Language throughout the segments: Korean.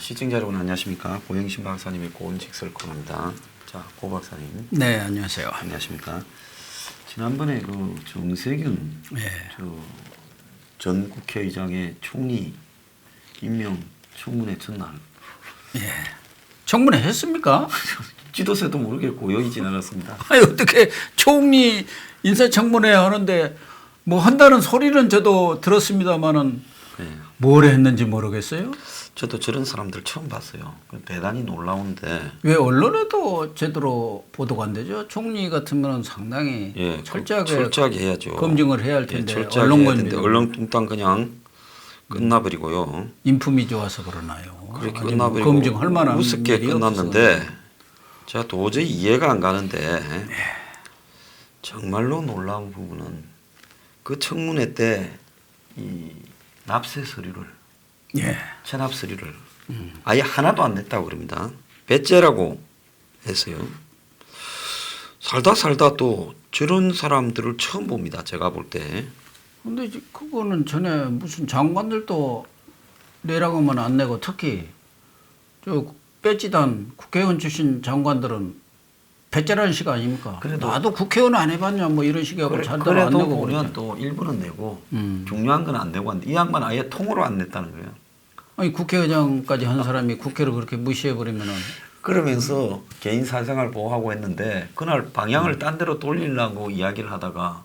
시청자 여러분 안녕하십니까. 고영신 박사님의 고온직설 코너입니다. 자, 고 박사님. 네, 안녕하세요. 안녕하십니까. 지난번에 그 정세균 전 국회의장의 총리 임명 청문회 전날. 예. 청문회 했습니까? 지도세도 모르겠고 여기 지나갔습니다. 아니 어떻게 총리 인사청문회 하는데 뭐 한다는 소리는 저도 들었습니다만은 네. 뭘 했는지 모르겠어요. 저도 저런 사람들 처음 봤어요. 대단히 놀라운데. 왜 언론에도 제대로 보도가 안 되죠? 총리 같으면 상당히 예, 철저하게 해야죠. 검증을 해야 할 텐데 예, 언론검증 얼렁뚱땅 그냥 끝나버리고요. 인품이 좋아서 그러나요? 그렇게 아니면 끝나버리고 검증할 만한 우습게 일이 끝났는데 없어서. 제가 도저히 이해가 안 가는데 정말로 놀라운 부분은 그 청문회 때 이 납세 서류를 예. 체납 서류를 아예 하나도 안 냈다고 그럽니다. 배째라고 했어요. 살다 또 저런 사람들을 처음 봅니다. 제가 볼 때. 근데 그거는 전에 무슨 장관들도 내라고 하면 안 내고 특히 저 배지단 국회의원 출신 장관들은 배째라는 식 아닙니까? 그래도 나도 국회의원 안 해봤냐 뭐 이런 식이하고 잘도 안 그래도 내고 보면 그러죠. 또 일부는 내고 중요한 건 안 내고 하는데 이 양반 아예 통으로 안 냈다는 거예요. 아니 국회의장까지 한 사람이 국회를 그렇게 무시해버리면은 그러면서 개인 사생활 보호하고 했는데 그날 방향을 딴 데로 돌리려고 이야기를 하다가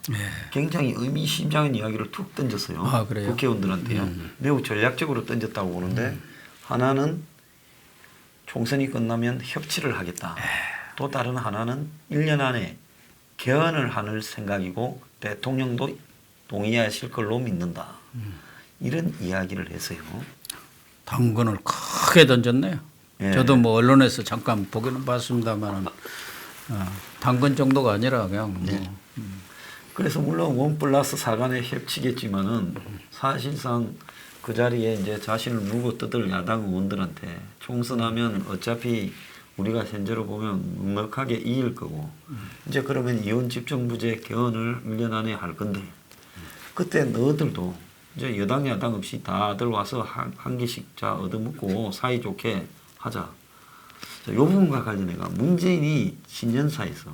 굉장히 의미심장한 이야기를 툭 던졌어요. 아, 그래요? 국회의원들한테요. 매우 전략적으로 던졌다고 보는데 하나는 총선이 끝나면 협치를 하겠다. 또 다른 하나는 1년 안에 개헌을 하는 생각이고 대통령도 동의하실 걸로 믿는다. 이런 이야기를 했어요. 당근을 크게 던졌네요. 예. 저도 뭐 언론에서 잠깐 보기는 봤습니다만은 당근 정도가 아니라 그냥 뭐 그래서 물론 1+4간의 협치겠지만은 사실상 그 자리에 이제 자신을 물고 뜯을 야당 의원들한테 총선하면 어차피 우리가 현재로 보면 넉넉하게 이길 거고 이제 그러면 이원 집정부제 개헌을 1년 안에 할 건데 그때 너희들도 이제 여당 야당 없이 다들 와서 한 개씩 자 얻어먹고 사이좋게 하자. 자, 이 부분과 관련해가 문재인이 신년사에서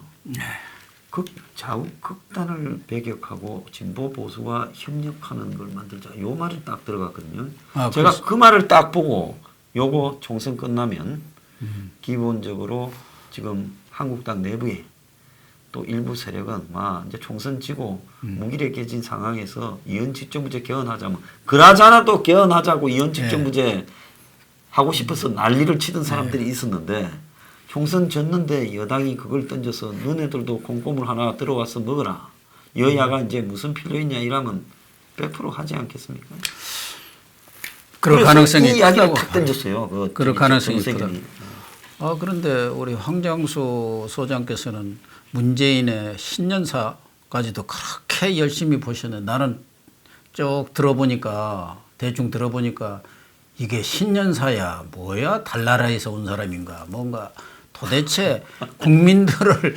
극단을 배격하고 진보 보수와 협력하는 걸 만들자. 요 말이 딱 들어갔거든요. 제가 그 말을 딱 보고 요거 총선 끝나면 기본적으로 지금 한국당 내부에 또 일부 세력은 막 이제 총선 지고 무기력해진 상황에서 이원 집정부제 개헌하자면 그러잖아도 개헌하자고 이원 집정부제 하고 싶어서 난리를 치던 사람들이 있었는데 총선 졌는데 여당이 그걸 던져서 너네들도 콩고물 하나 들어와서 먹어라. 여야가 이제 무슨 필요 있냐 이러면 100% 하지 않겠습니까? 그럴 가능성이 이 이야기를 크다고 탁 던졌어요. 그럴 가능성이 크다. 그런데 우리 황장수 소장께서는 문재인의 신년사까지도 그렇게 열심히 보셨는데 나는 쭉 들어보니까 대충 들어보니까 이게 신년사야 뭐야 달나라에서 온 사람인가 뭔가 도대체 국민들을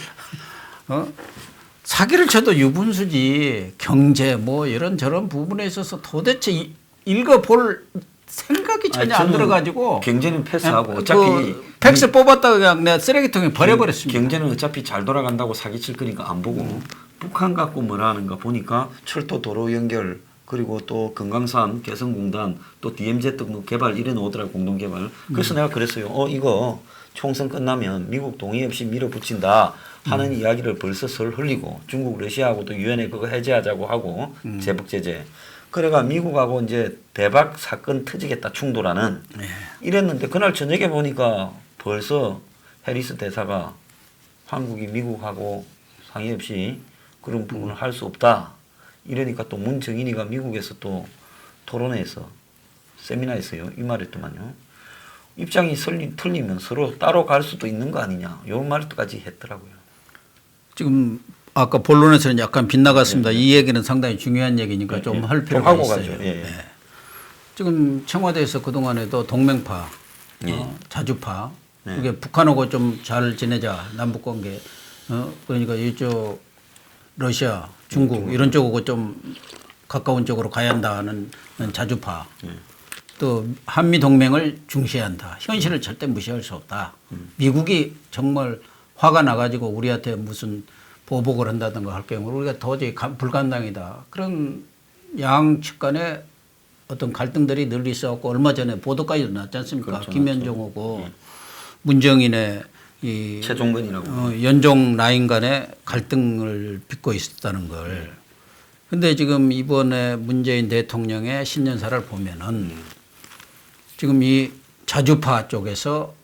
사기를 쳐도 유분수지 경제 뭐 이런저런 부분에 있어서 도대체 읽어볼 생각이 전혀 안 들어가지고 경제는 패스하고 어차피 팩스 뽑았다가 그냥 내가 쓰레기통에 버려버렸습니다. 경제는 어차피 잘 돌아간다고 사기칠 거니까 안 보고 북한 갖고 뭐라 하는가 보니까 철도 도로 연결 그리고 또 금강산 개성공단 또 DMZ 뭐 개발 이래 놓더라고 공동개발. 그래서 내가 그랬어요. 이거 총선 끝나면 미국 동의 없이 밀어붙인다 하는 이야기를 벌써 설 흘리고 중국 러시아하고도 유엔에 그거 해제하자고 하고 제복 제재. 그래가 미국하고 이제 대박 사건 터지겠다 충돌하는 이랬는데 그날 저녁에 보니까 벌써 해리스 대사가 한국이 미국하고 상의 없이 그런 부분을 할 수 없다. 이러니까 또 문정인이가 미국에서 또 토론회에서 세미나에서요. 이 말했더만요. 입장이 틀리면 서로 따로 갈 수도 있는 거 아니냐. 이런 말까지 했더라고요. 지금 아까 본론에서는 약간 빗나갔습니다. 이 얘기는 상당히 중요한 얘기니까 좀 할 필요가 하고 있어요. 가죠. 예. 지금 청와대에서 그동안에도 동맹파, 자주파, 이게 북한하고 좀 잘 지내자, 남북관계, 그러니까 이쪽 러시아, 중국 이런 쪽하고 좀 가까운 쪽으로 가야 한다는 자주파, 또 한미 동맹을 중시한다. 현실을 절대 무시할 수 없다. 미국이 정말 화가 나가지고 우리한테 무슨 보복을 한다든가 할 경우 우리가 도저히 불감당이다. 그런 양측 간에 어떤 갈등들이 늘 있어갖고 얼마 전에 보도까지도 났지 않습니까? 그렇죠, 김현종하고 문정인의 이 최종근이라고. 연종 라인 간의 갈등을 빚고 있었다는 걸. 근데 지금 이번에 문재인 대통령의 신년사를 보면은 지금 이 자주파 쪽에서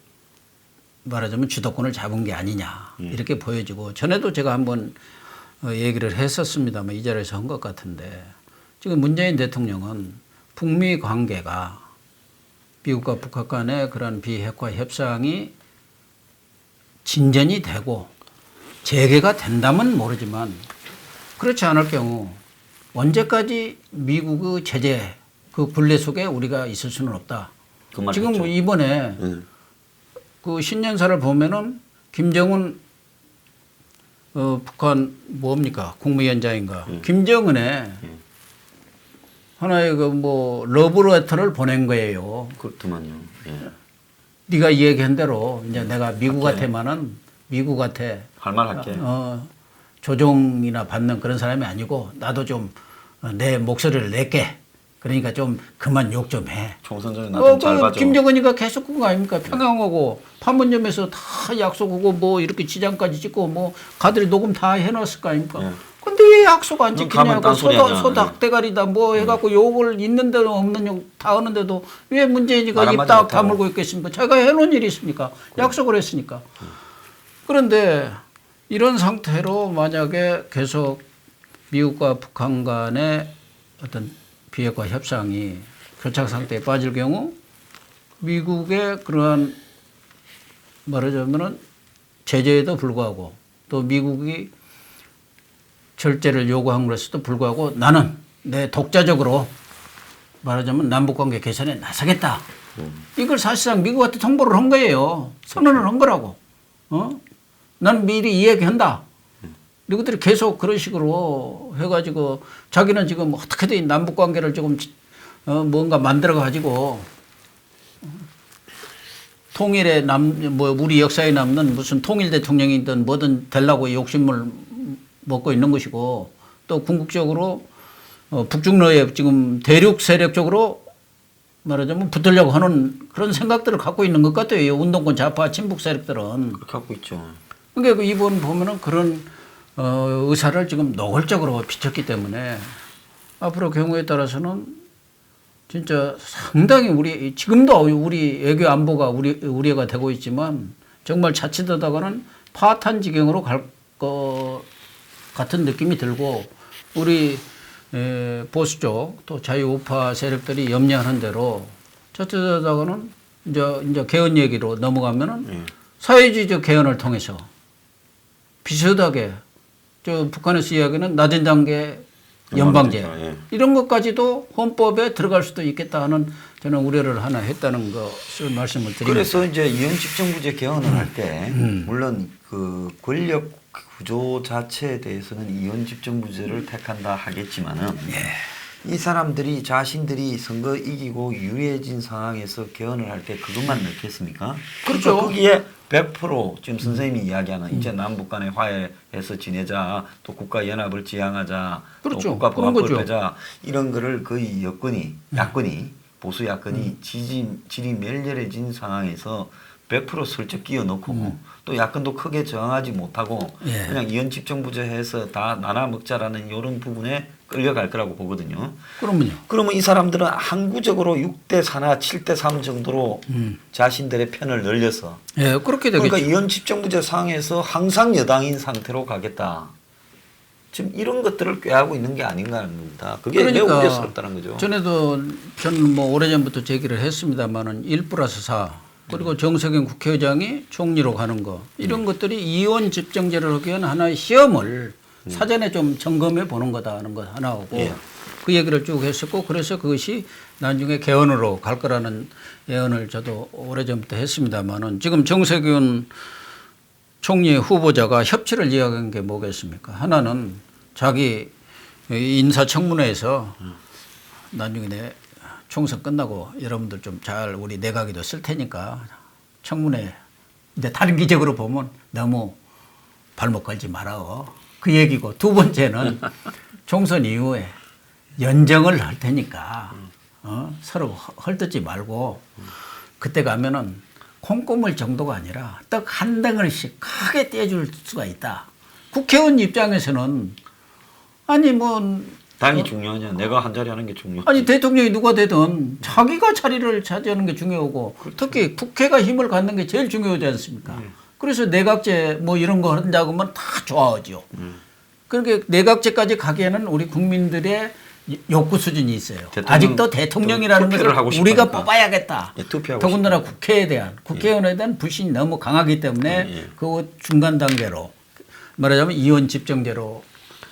말하자면 주도권을 잡은 게 아니냐 이렇게 보여지고 전에도 제가 한번 얘기를 했었습니다만 이 자리에서 한 것 같은데 지금 문재인 대통령은 북미 관계가 미국과 북한 간의 그런 비핵화 협상이 진전이 되고 재개가 된다면 모르지만 그렇지 않을 경우 언제까지 미국의 제재 그 굴레 속에 우리가 있을 수는 없다. 그 지금 뭐 이번에 그 신년사를 보면은 김정은 북한 뭡니까 국무위원장인가 김정은의 하나의 그 뭐 러브레터를 보낸 거예요. 그렇더만요. 예. 네가 이 얘기한 대로 이제 내가 미국한테만은 미국한테 할 말 할게. 조종이나 받는 그런 사람이 아니고 나도 좀 내 목소리를 낼게. 그러니까 좀 그만 욕 좀 해. 총선 전에 나좀 잘 봐줘. 김정은이가 계속 그거 아닙니까? 평양하고 판문점에서 다 약속하고 뭐 이렇게 지장까지 찍고 뭐 가들이 녹음 다 해놨을 거 아닙니까? 근데 왜 약속 안 지키냐고 소닥대가리다 뭐 해갖고 욕을 있는 데도 없는 욕 다 하는데도 왜 문재인이가 입 딱 다물고 있겠습니까? 자기가 해놓은 일이 있습니까? 약속을 했으니까. 그런데 이런 상태로 만약에 계속 미국과 북한 간의 어떤 비핵화 협상이 교착 상태에 빠질 경우 미국의 그러한 말하자면은 제재에도 불구하고 또 미국이 절제를 요구한 것에도 불구하고 나는 내 독자적으로 말하자면 남북관계 개선에 나서겠다. 이걸 사실상 미국한테 통보를 한 거예요. 선언을 한 거라고. 나는 미리 이야기한다. 이것들이 계속 그런 식으로 해가지고 자기는 지금 어떻게든 남북관계를 조금 뭔가 만들어가지고 통일에 뭐 우리 역사에 남는 무슨 통일 대통령이든 뭐든 되려고 욕심을 먹고 있는 것이고 또 궁극적으로 북중러에 지금 대륙 세력 쪽으로 말하자면 붙으려고 하는 그런 생각들을 갖고 있는 것 같아요. 운동권 좌파 친북 세력들은. 그렇게 갖고 있죠. 그러니까 이번 보면은 그런 의사를 지금 노골적으로 비쳤기 때문에 앞으로 경우에 따라서는 진짜 상당히 우리 지금도 우리 외교 안보가 우려가 되고 있지만 정말 자칫하다가는 파탄 지경으로 갈 것 같은 느낌이 들고 우리 보수 쪽 또 자유우파 세력들이 염려하는 대로 자칫하다가는 이제 개헌 얘기로 넘어가면은 사회주의적 개헌을 통해서 비슷하게 저 북한에서 이야기는 낮은 단계 연방제 이런 것까지도 헌법에 들어갈 수도 있겠다 하는 저는 우려를 하나 했다는 것을 말씀을 드립니다. 그래서 이제 이원집정부제 개헌을 할 때 물론 그 권력 구조 자체에 대해서는 이원집정부제를 택한다 하겠지만은 이 사람들이 자신들이 선거 이기고 유해진 상황에서 개헌을 할 때 그것만 넣겠습니까? 그렇죠. 그러니까 거기에 100% 지금 선생님이 이야기하는 이제 남북 간에 화해해서 지내자 또 국가 연합을 지향하자 그렇죠. 또 국가 보안법을 빼자 이런 거를 거의 야권이 보수 야권이 질이 멸렬해진 상황에서 100% 슬쩍 끼워 넣고 또 야권도 크게 저항하지 못하고 그냥 이원집정부제 해서 다 나눠 먹자라는 이런 부분에 끌려갈 거라고 보거든요. 그러면 이 사람들은 항구적으로 6대 4나 7대 3 정도로 자신들의 편을 늘려서 그렇게 되겠죠. 그러니까 이원집정부제 상황에서 항상 여당인 상태로 가겠다. 지금 이런 것들을 꾀하고 있는 게 아닌가 하는 겁니다. 그게 매우 우려스럽다는 거죠. 전에도 저는 뭐 오래전부터 제기를 했습니다만은 1+4 그리고 정세균 국회의장이 총리로 가는 거 이런 것들이 이원 집정제를 하기 위한 하나의 시험을 사전에 좀 점검해 보는 거다 하는 것 하나고 예. 그 얘기를 쭉 했었고 그래서 그것이 나중에 개헌으로 갈 거라는 예언을 저도 오래전부터 했습니다만은 지금 정세균 총리 후보자가 협치를 이야기한 게 뭐겠습니까? 하나는 자기 인사청문회에서 나중에 내 총선 끝나고 여러분들 좀 잘 우리 내각에도 쓸 테니까 청문회 이제 다른 기적으로 보면 너무 발목 걸지 말아요. 그 얘기고 두 번째는 총선 이후에 연정을 할 테니까 서로 헐뜯지 말고 그때 가면은 콩고물 정도가 아니라 떡 한 덩어리씩 크게 떼줄 수가 있다. 국회의원 입장에서는 아니 뭐 당이 중요하냐? 내가 한 자리 하는 게 중요하지. 아니 대통령이 누가 되든 자기가 자리를 차지하는 게 중요하고 특히 국회가 힘을 갖는 게 제일 중요하지 않습니까? 그래서 내각제 뭐 이런 거 한다고 하면 다 좋아하죠. 그러니까 내각제까지 가기에는 우리 국민들의 욕구 수준이 있어요. 아직도 대통령이라는 것을 하고 우리가 싶으니까. 뽑아야겠다. 예, 투표하고 더군다나 국회에 대한 국회의원에 대한 불신이 너무 강하기 때문에 그 중간 단계로 말하자면 이원 집정제로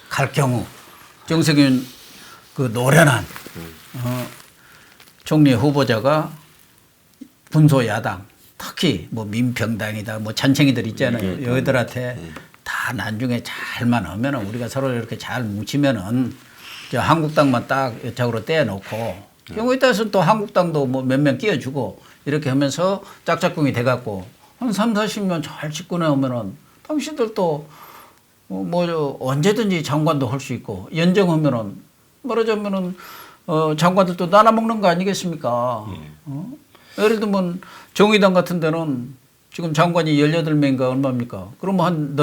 갈 경우 정세균 그 노련한 총리 후보자가 군소 야당 특히 뭐 민평당이다 뭐 잔챙이들 있잖아요. 여기들한테 다 나중에 잘만 하면은 우리가 서로 이렇게 잘 뭉치면은 저 한국당만 딱 여착으로 떼어놓고 경우에 따라서는 또 한국당도 뭐 몇 명 끼워주고 이렇게 하면서 짝짝꿍이 돼갖고 한 3, 40년 잘 집권해 오면은 당신들도 뭐 언제든지 장관도 할 수 있고 연정하면은 말하자면은 장관들도 나눠 먹는 거 아니겠습니까? 예를 들면 정의당 같은 데는 지금 장관이 18명인가 얼마입니까? 그러면 한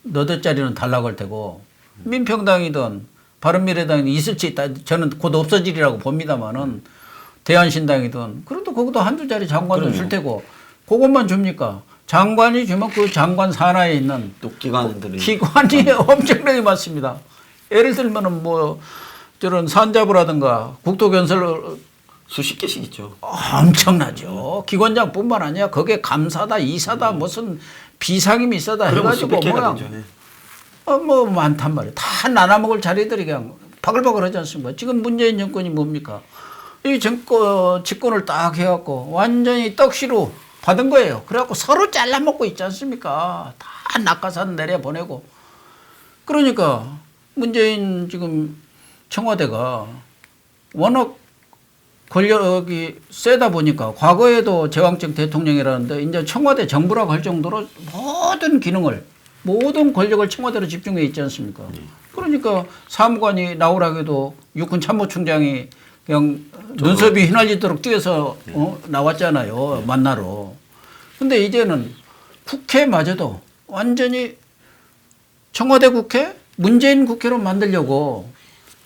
너댓 자리는 달라고 할 테고 민평당이든 바른미래당이 있을지 저는 곧 없어지리라고 봅니다만은 대한신당이든 그래도 거기도 한두 자리 장관도 줄 테고 그것만 줍니까? 장관이 주면 그 장관 산하에 있는 또 기관들이 기관이 엄청나게 많습니다. 예를 들면은 뭐 저런 산자부라든가 국토건설 수십 개씩 있죠. 엄청나죠. 기관장뿐만 아니라 거기에 감사다, 이사다, 무슨 비상임이 있어다 해가지고 수백 개가 뭐야. 되죠. 예. 뭐 많단 말이에요. 다 나눠 먹을 자리들이 그냥 바글바글 하지 않습니까? 지금 문재인 정권이 뭡니까? 이 집권을 딱 해갖고 완전히 떡시로 받은 거예요. 그래갖고 서로 잘라먹고 있지 않습니까? 다 낙하산 내려보내고. 그러니까 문재인 지금 청와대가 워낙 권력이 세다 보니까 과거에도 제왕적 대통령이라는데 이제 청와대 정부라고 할 정도로 모든 기능을 모든 권력을 청와대로 집중해 있지 않습니까? 그러니까 사무관이 나오라고 해도 육군 참모총장이 그냥 눈썹이 휘날리도록 뛰어서 나왔잖아요. 만나러. 근데 이제는 국회마저도 완전히 청와대 국회, 문재인 국회로 만들려고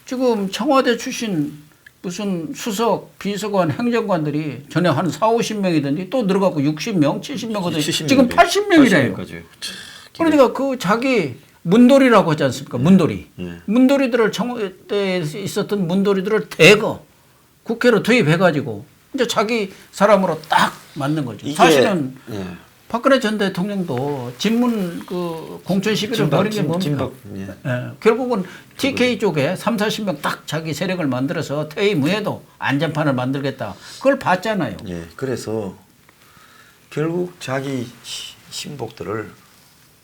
지금 청와대 출신 무슨 수석, 비서관, 행정관들이 전에 한 4, 50명이던데 또 늘어가고 60명, 70명 거든 지금 80명이래요. 그러니까 그 자기 문돌이라고 하지 않습니까? 문돌이. 문돌이들을 청와대에 있었던 문돌이들을 대거 국회로 투입해가지고 이제 자기 사람으로 딱 맞는 거죠. 사실은 박근혜 전 대통령도 진문 그 공천 시비를 벌인 게 뭡니까? 결국은 TK 쪽에 3, 40명 딱 자기 세력을 만들어서 퇴임 후에도 안전판을 만들겠다. 그걸 봤잖아요. 예. 그래서 결국 자기 신복들을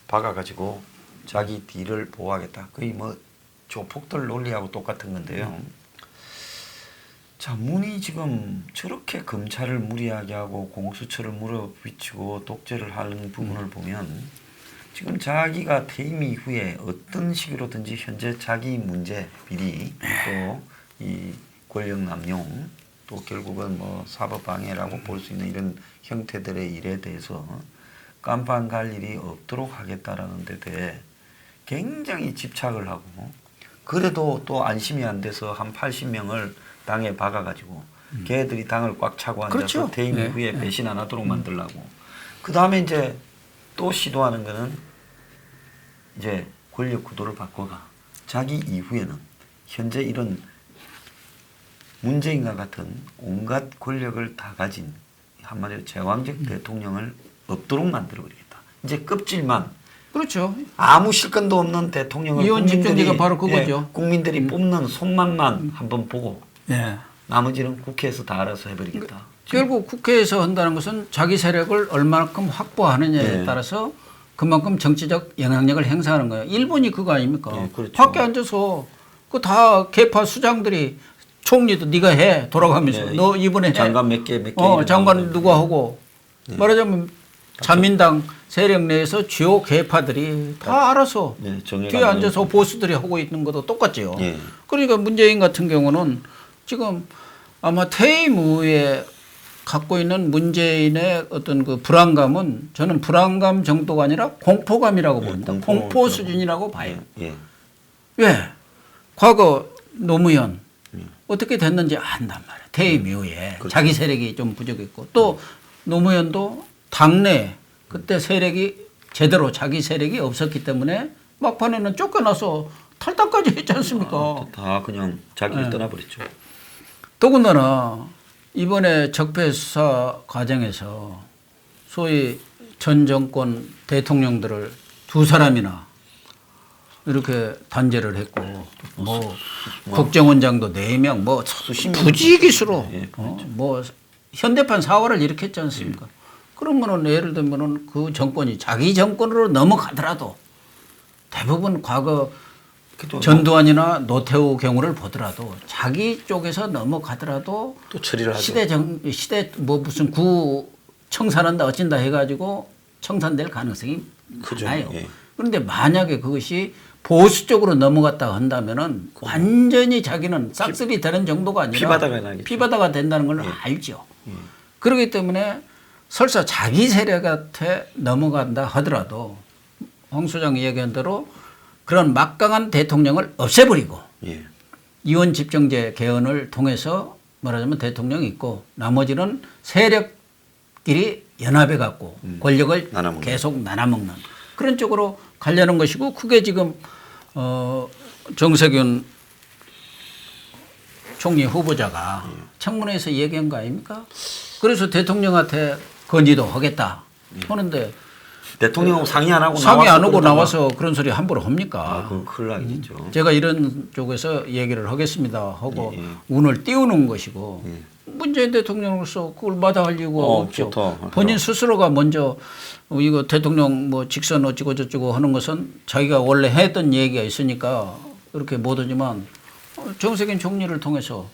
박아가지고 자기 뒤를 보호하겠다. 거의 뭐 조폭들 논리하고 똑같은 건데요. 자, 문이 지금 저렇게 검찰을 무리하게 하고 공수처를 물어비치고 독재를 하는 부분을 보면 지금 자기가 퇴임 이후에 어떤 식으로든지 현재 자기 문제, 비리, 또 이 권력 남용, 또 결국은 뭐 사법 방해라고 볼 수 있는 이런 형태들의 일에 대해서 깜빵 갈 일이 없도록 하겠다라는 데 대해 굉장히 집착을 하고 그래도 또 안심이 안 돼서 한 80명을 당에 박아가지고 걔들이 당을 꽉 차고 앉아서 그렇죠. 퇴임 이후에 배신 안 하도록 만들라고. 그 다음에 이제 또 시도하는 거는 이제 권력 구도를 바꿔가. 자기 이후에는 현재 이런 문재인과 같은 온갖 권력을 다 가진 한마디로 제왕적 대통령을 없도록 만들어버리겠다. 이제 껍질만 그렇죠. 아무 실권도 없는 대통령을 이원 집정제가 바로 그거죠. 국민들이 뽑는 속망만 한번 보고 예. 나머지는 국회에서 다 알아서 해버리겠다. 결국 국회에서 한다는 것은 자기 세력을 얼마만큼 확보하느냐에 네. 따라서 그만큼 정치적 영향력을 행사하는 거예요. 일본이 그거 아닙니까? 네, 그렇죠. 밖에 앉아서 그 다 개파 수장들이 총리도 네가 해 돌아가면서 네, 너 이번에 해. 장관 몇 개 장관 누가 하고 말하자면 자민당 세력 내에서 주요 개파들이 다 알아서 네, 정해가는 뒤에 앉아서 보수들이 하고 있는 것도 똑같죠. 네. 그러니까 문재인 같은 경우는 지금 아마 퇴임 후에 갖고 있는 문재인의 어떤 그 불안감은 저는 불안감 정도가 아니라 공포감이라고 봅니다. 공포 수준이라고 봐요. 예. 왜? 과거 노무현 어떻게 됐는지 안단 말이에요. 퇴임 이후에 그렇죠. 자기 세력이 좀 부족했고 또 노무현도 당내 그때 세력이 제대로 자기 세력이 없었기 때문에 막판에는 쫓겨나서 탈당까지 했지 않습니까? 다 그냥 자기를 네. 떠나버렸죠. 더군다나 이번에 적폐 수사 과정에서 소위 전 정권 대통령들을 두 사람이나 이렇게 단죄를 했고 뭐 국정원장도 4명 뭐 수십 명. 부지기수로 예, 뭐 현대판 사활을 일으켰지 않습니까? 그러면은 예를 들면은 그 정권이 자기 정권으로 넘어가더라도 대부분 과거 전두환이나 노태우 경우를 보더라도 자기 쪽에서 넘어가더라도 또 처리를 하죠. 시대 뭐 무슨 구 청산한다 어쩐다 해가지고 청산될 가능성이 크죠. 많아요. 예. 그런데 만약에 그것이 보수 쪽으로 넘어갔다 한다면은 완전히 자기는 싹쓸이 되는 정도가 아니라 피바다가 나겠죠. 피바다가 된다는 걸 알죠. 그렇기 때문에 설사 자기 세력한테 넘어간다 하더라도 홍 소장이 얘기한 대로 그런 막강한 대통령을 없애버리고 예. 이원 집정제 개헌을 통해서 말하자면 대통령이 있고 나머지는 세력끼리 연합해 갖고 권력을 나눠먹는. 계속 나눠먹는 그런 쪽으로 가려는 것이고 그게 지금 정세균 총리 후보자가 청문회에서 얘기한 거 아닙니까? 그래서 대통령한테 건의도 하겠다 하는데 대통령하고 상의 안 하고 상의 안 하고 그러다가 나와서 그런 소리 함부로 합니까? 그건 큰일 나겠죠. 제가 이런 쪽에서 얘기를 하겠습니다 하고 예, 예. 운을 띄우는 것이고 예. 문재인 대통령으로서 그걸 마다할 이유가 없죠. 좋다. 본인 스스로가 먼저 이거 대통령 뭐 직선 어찌고 저찌고 하는 것은 자기가 원래 했던 얘기가 있으니까 그렇게 못하지만 정세균 총리를 통해서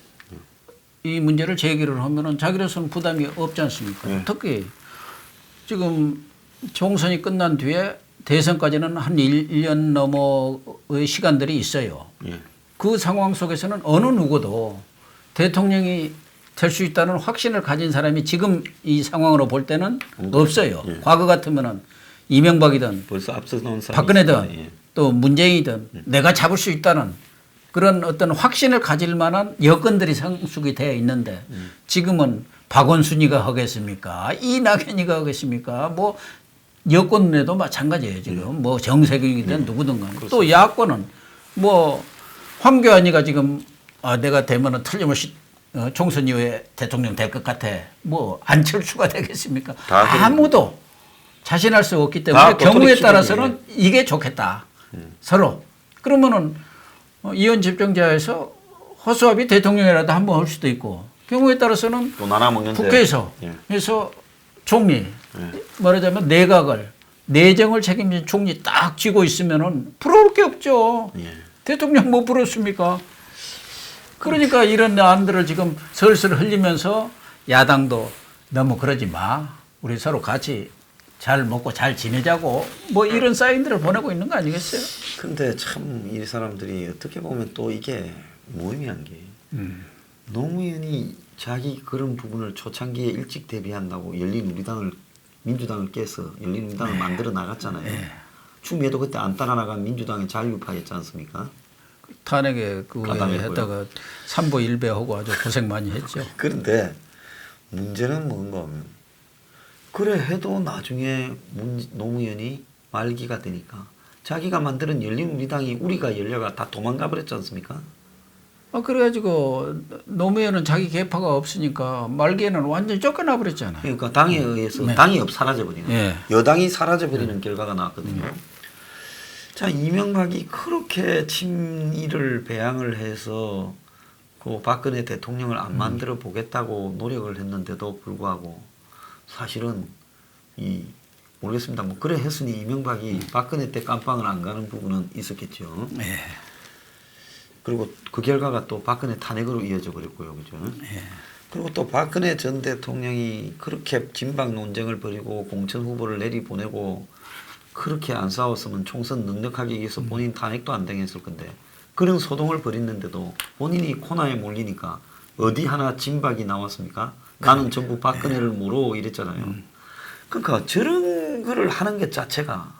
이 문제를 제기를 하면은 자기로서는 부담이 없지 않습니까? 예. 특히 지금 총선이 끝난 뒤에 대선까지는 한 1년 넘어의 시간들이 있어요. 예. 그 상황 속에서는 어느 누구도 대통령이 될 수 있다는 확신을 가진 사람이 지금 이 상황으로 볼 때는 없어요. 예. 과거 같으면은 이명박이든 벌써 앞서 나온 사람이 박근혜든 있습니다. 예. 또 문재인이든 내가 잡을 수 있다는 그런 어떤 확신을 가질 만한 여건들이 성숙이 되어 있는데 지금은 박원순이가 하겠습니까? 이낙연이가 하겠습니까? 뭐 여권에도 마찬가지예요 지금 뭐 정세균이든 누구든 간에 또 야권은 뭐 황교안이가 지금 내가 되면은 틀림없이 총선 이후에 대통령 될 것 같아 뭐 안철수가 되겠습니까? 아무도 자신할 수 없기 때문에 경우에 따라서는 이게 좋겠다 서로 그러면은 이원 집정자에서 허수아비 대통령이라도 한번 할 수도 있고 경우에 따라서는 또 나눠 먹는데 국회에서 예. 해서 총리 말하자면 내각을 내정을 책임진 총리 딱 쥐고 있으면은 부러울 게 없죠. 예. 대통령 뭐 부럽습니까? 그러니까 이런 안들을 지금 슬슬 흘리면서 야당도 너무 그러지 마. 우리 서로 같이 잘 먹고 잘 지내자고 뭐 이런 사인들을 보내고 있는 거 아니겠어요? 근데 참 이 사람들이 어떻게 보면 또 이게 무의미한 게 노무현이 자기 그런 부분을 초창기에 일찍 대비한다고 열린우리당을 민주당을 깨서 열린우리당을 만들어 나갔잖아요. 추미애도 그때 안 따라 나간 민주당의 잔류파였지 않습니까? 탄핵에 그 후에 했다가 삼보 일배하고 아주 고생 많이 했죠. 그런데 문제는 뭔가 하면 그래 해도 나중에 노무현이 말기가 되니까 자기가 만드는 열린우리당이 우리가 열려가 다 도망가 버렸지 않습니까? 그래가지고 노무현은 자기 계파가 없으니까 말기에는 완전히 쫓겨나 버렸잖아요. 그러니까 당에 의해서 네. 당이 사라져버리는 예. 여당이 사라져버리는 결과가 나왔거든요. 자, 이명박이 그렇게 친일을 배양을 해서 그 박근혜 대통령을 안 만들어 보겠다고 노력을 했는데도 불구하고 사실은 모르겠습니다. 뭐 그래 했으니 이명박이 박근혜 때 깜빵을 안 가는 부분은 있었겠죠. 예. 그리고 그 결과가 또 박근혜 탄핵으로 이어져 버렸고요. 그죠? 예. 그리고 또 박근혜 전 대통령이 그렇게 진박 논쟁을 벌이고 공천 후보를 내리보내고 그렇게 안 싸웠으면 총선 넉넉하게 이겨서 본인 탄핵도 안 당했을 건데 그런 소동을 벌였는데도 본인이 코너에 몰리니까 어디 하나 진박이 나왔습니까? 나는 전부 박근혜를 모르고 이랬잖아요. 그러니까 저런 거를 하는 것 자체가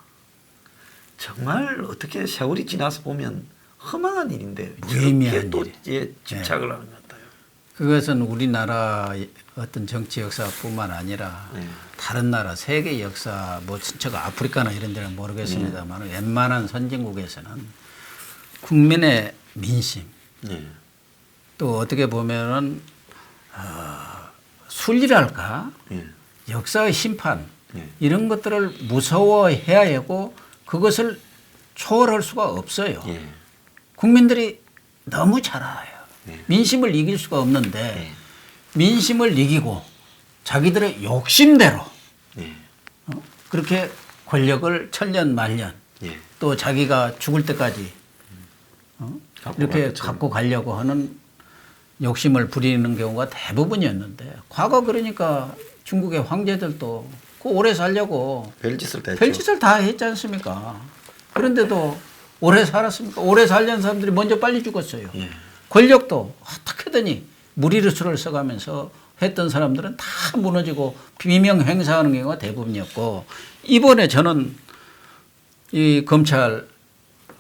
정말 어떻게 세월이 지나서 보면 허망한 일인데 무의미한 또 일. 예, 집착을 하는 것 같아요. 그것은 우리나라 어떤 정치 역사뿐만 아니라 네. 다른 나라 세계 역사 뭐 제가 아프리카나 이런 데는 모르겠습니다만 웬만한 선진국에서는 국민의 민심 네. 또 어떻게 보면은 순리랄까 예. 역사의 심판 네. 이런 것들을 무서워해야 하고 그것을 초월할 수가 없어요. 예. 국민들이 너무 잘 알아요. 네. 민심을 이길 수가 없는데 네. 민심을 이기고 자기들의 욕심대로 예. 그렇게 권력을 천년만년 예. 또 자기가 죽을 때까지 이렇게 갈 것처럼. 갖고 가려고 하는 욕심을 부리는 경우가 대부분이었는데 과거 그러니까 중국의 황제들도 그 오래 살려고 별짓을 다 했죠. 별짓을 다 했지 않습니까? 그런데도 오래 살았습니까? 오래 살려는 사람들이 먼저 빨리 죽었어요. 예. 권력도 어떻게든지 무리수를 써가면서 했던 사람들은 다 무너지고 비명 행사하는 경우가 대부분이었고 이번에 저는 이 검찰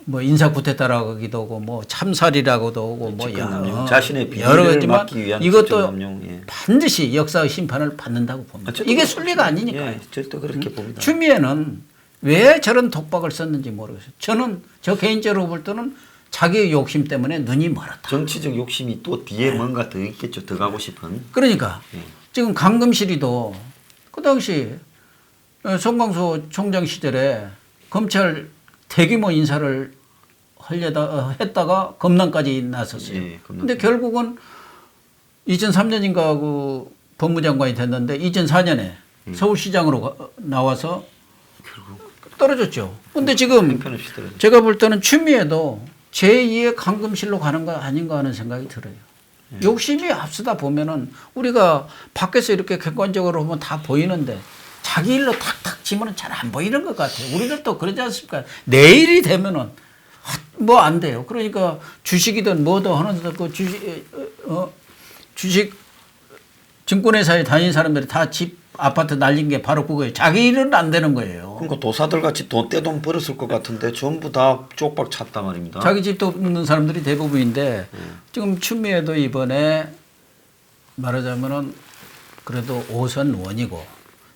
뭐 인사 쿠데타라고 하기도 하고 뭐 참살이라고도 하고 뭐 직권남용, 자신의 여러 비리를 가지만 막기 위한 이것도 직권남용, 예. 반드시 역사의 심판을 받는다고 봅니다. 저도 이게 그렇게 순리가 아니니까. 예, 절대 그렇게 봅니다. 추미애는 왜 저런 독박을 썼는지 모르겠어요. 저는 저 개인적으로 볼 때는 자기의 욕심 때문에 눈이 멀었다. 정치적 욕심이 또 뒤에 뭔가 더 있겠죠. 더 가고 싶은. 그러니까 예. 지금 강금실이도 그 당시 송광수 총장 시절에 검찰 대규모 인사를 했다가 검난까지 나섰어요. 예, 그런데 결국은 2003년인가 그 법무장관이 됐는데 2004년에 서울시장으로 나와서 떨어졌죠. 근데 지금 형편없이 떨어졌죠. 제가 볼 때는 추미애도 제2의 강금실로 가는 거 아닌가 하는 생각이 들어요. 욕심이 앞서다 보면은 우리가 밖에서 이렇게 객관적으로 보면 다 보이는데 자기 일로 탁탁 치면은 잘 안 보이는 것 같아요. 우리들도 그러지 않습니까? 내일이 되면은 뭐 안 돼요. 그러니까 주식이든 뭐든 하는데 그 주식 증권회사에 다니는 사람들이 다 집 아파트 날린 게 바로 그거예요. 자기 일은 안 되는 거예요. 그러니까 도사들 같이 떼돈 벌었을 것 같은데 전부 다 쪽박 찼단 말입니다. 자기 집도 없는 사람들이 대부분인데 지금 추미애도 이번에 말하자면은 그래도 5선 원이고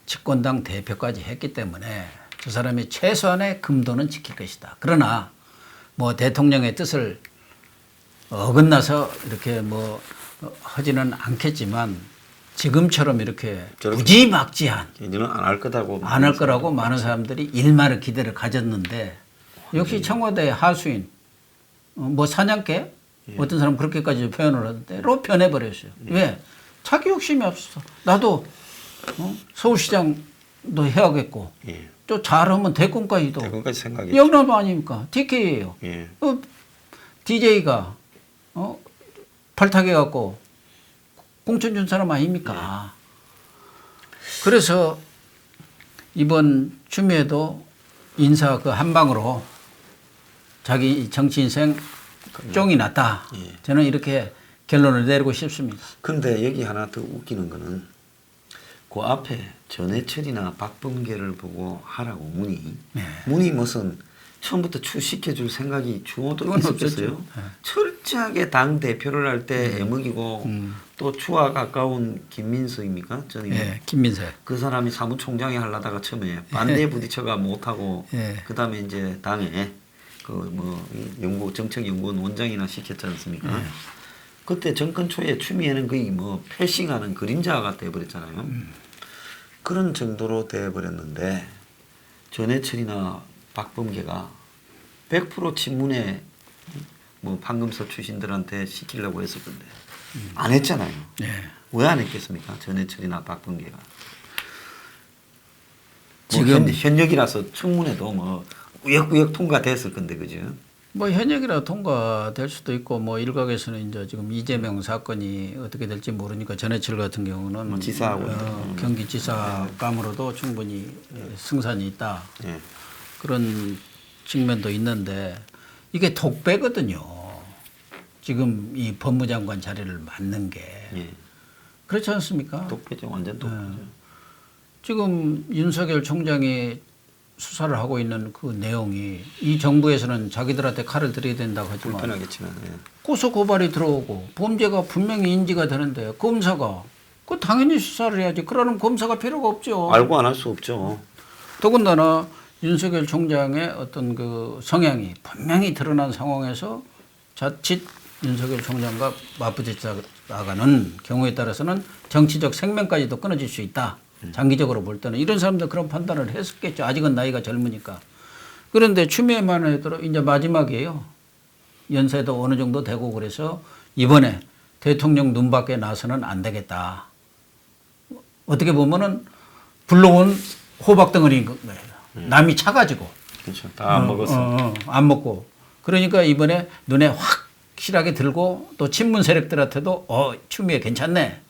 집권당 대표까지 했기 때문에 저 사람이 최소한의 금도는 지킬 것이다. 그러나 뭐 대통령의 뜻을 어긋나서 이렇게 뭐 하지는 않겠지만 지금처럼 이렇게 무지막지한 이제는 안 할 거다고. 안 할 거라고 많은 사람들이 일말의 기대를 가졌는데 역시 청와대 하수인 뭐 사냥개 어떤 사람 그렇게까지 표현을 하던데로 변해버렸어요. 왜? 자기 욕심이 없어. 나도 서울시장도 해야겠고 예. 또 잘하면 대권까지도 대권까지 생각이. 영남 아닙니까? TK예요. 예. DJ가 발탁해갖고 공천 준 사람 아닙니까? 그래서 이번 추미애도 인사 그 한 방으로 자기 정치 인생 쫑이 났다. 예. 저는 이렇게 결론을 내리고 싶습니다. 근데 여기 하나 더 웃기는 거는 그 앞에 전해철이나 박범계를 보고 하라고 문이 무슨 처음부터 추시켜줄 생각이 주어도 그건 있었겠어요. 없었죠. 네. 철저하게 당 대표를 할 때 애먹이고 또 추와 가까운 김민석입니까? 저는 예, 김민세. 그 사람이 사무총장에 하려다가 처음에 반대에 부딪혀가 못하고 예. 그다음에 이제 당에 그 뭐 정책연구원 원장이나 시켰지 않습니까? 그때 정권 초에 추미애는 거의 뭐 패싱하는 그림자가 돼버렸잖아요. 그런 정도로 돼버렸는데 전해철이나 박범계가 100% 친문에 뭐 판검사 출신들한테 시키려고 했을 건데 안 했잖아요. 예. 왜 안 했겠습니까? 전해철이나 박범계가. 뭐 지금 현역이라서 청문회도 뭐 꾸역꾸역 통과됐을 건데 그죠? 뭐 현역이라 통과될 수도 있고 뭐 일각에서는 이제 지금 이재명 사건이 어떻게 될지 모르니까 전해철 같은 경우는 뭐 지사하고 경기지사감으로도 충분히 승산이 있다. 예. 그런 측면도 있는데 이게 독배거든요. 지금 이 법무장관 자리를 맡는 게 예. 그렇지 않습니까? 독배죠, 완전 독배죠. 지금 윤석열 총장이 수사를 하고 있는 그 내용이 이 정부에서는 자기들한테 칼을 들여야 된다고 하지만 불편하겠지만. 예. 고소 고발이 들어오고 범죄가 분명히 인지가 되는데 검사가 그 당연히 수사를 해야지. 그러는 검사가 필요가 없죠. 알고 안 할 수 없죠. 더군다나 윤석열 총장의 어떤 그 성향이 분명히 드러난 상황에서 자칫 윤석열 총장과 맞부딪혀 나가는 경우에 따라서는 정치적 생명까지도 끊어질 수 있다. 장기적으로 볼 때는 이런 사람들 그런 판단을 했었겠죠. 아직은 나이가 젊으니까. 그런데 추미애만 해도 이제 마지막이에요. 연세도 어느 정도 되고 그래서 이번에 대통령 눈밖에 나서는 안 되겠다. 어떻게 보면은 불러온 호박덩어리인 거예요. 남이 차가지고. 그렇죠. 다 안 먹었어. 안 먹고. 그러니까 이번에 눈에 확실하게 들고 또 친문 세력들한테도 추미애 괜찮네.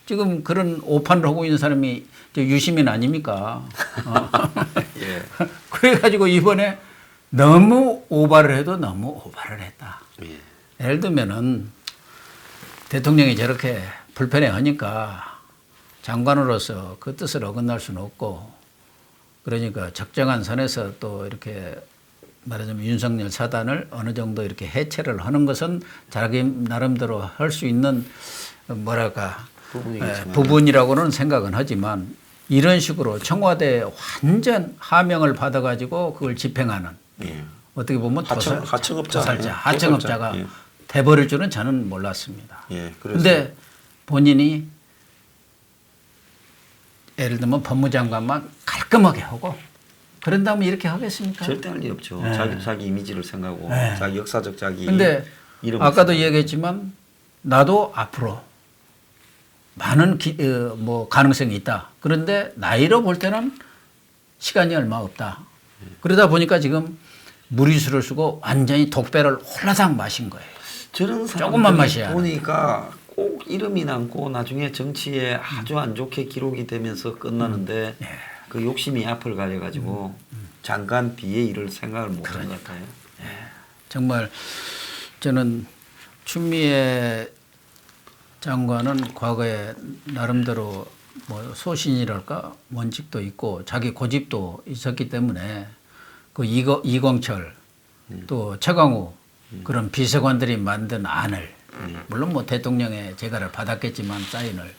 지금 그런 오판을 하고 있는 사람이 유시민 아닙니까? 예. 그래가지고 이번에 너무 오바를 해도 너무 오바를 했다. 예. 예를 들면은 대통령이 저렇게 불편해 하니까 장관으로서 그 뜻을 어긋날 수는 없고 그러니까 적정한 선에서 또 이렇게 말하자면 윤석열 사단을 어느 정도 이렇게 해체를 하는 것은 자기 나름대로 할 수 있는 뭐랄까 부분이라고는 생각은 하지만 이런 식으로 청와대 완전 하명을 받아가지고 그걸 집행하는 예. 어떻게 보면 하청업자가 예. 돼버릴 줄은 저는 몰랐습니다. 예. 그런데 본인이 예를 들면 법무장관만 깔끔하게 하고 그런 다음에 이렇게 하겠습니까? 절대 할 리 없죠. 네. 자기 이미지를 생각하고 네. 자기 역사적 자기. 근데 아까도 얘기했지만 나도 앞으로 많은 뭐 가능성이 있다. 그런데 나이로 볼 때는 시간이 얼마 없다. 그러다 보니까 지금 무리수를 쓰고 완전히 독배를 홀라당 마신 거예요. 저런 조금만 마셔야 사람들이 보니까 꼭 이름이 남고 나중에 정치에 아주 안 좋게 기록이 되면서 끝나는데 그 욕심이 앞을 가려가지고 장관 비의 일을 생각을 못한 것 같아요. 정말 저는 추미애 장관은 과거에 나름대로 뭐 소신이랄까 원칙도 있고 자기 고집도 있었기 때문에 그 이광철 또 최강우 그런 비서관들이 만든 안을 물론 뭐 대통령의 재가를 받았겠지만 사인을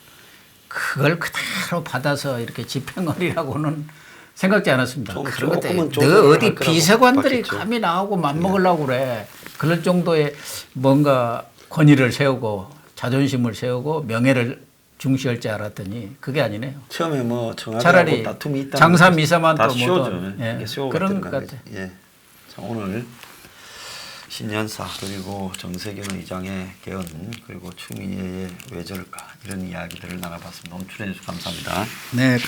그걸 그대로 받아서 이렇게 집행하리라고는 생각지 않았습니다. 그런 것들 너 어디 비서관들이 감히 나오고 맘먹으려고 그래. 그럴 정도의 뭔가 권위를 세우고 자존심을 세우고 명예를 중시할 줄 알았더니 그게 아니네요. 처음에 뭐 차라리 다툼이 있다. 장사 미사만 또 쇼죠. 그런 것 같아요. 예. 자, 오늘 신년사 그리고 정세균 의장의 개헌 그리고 추미애의 외절가 이런 이야기들을 나눠봤습니다. 오늘 출연해 주셔서 감사합니다. 네.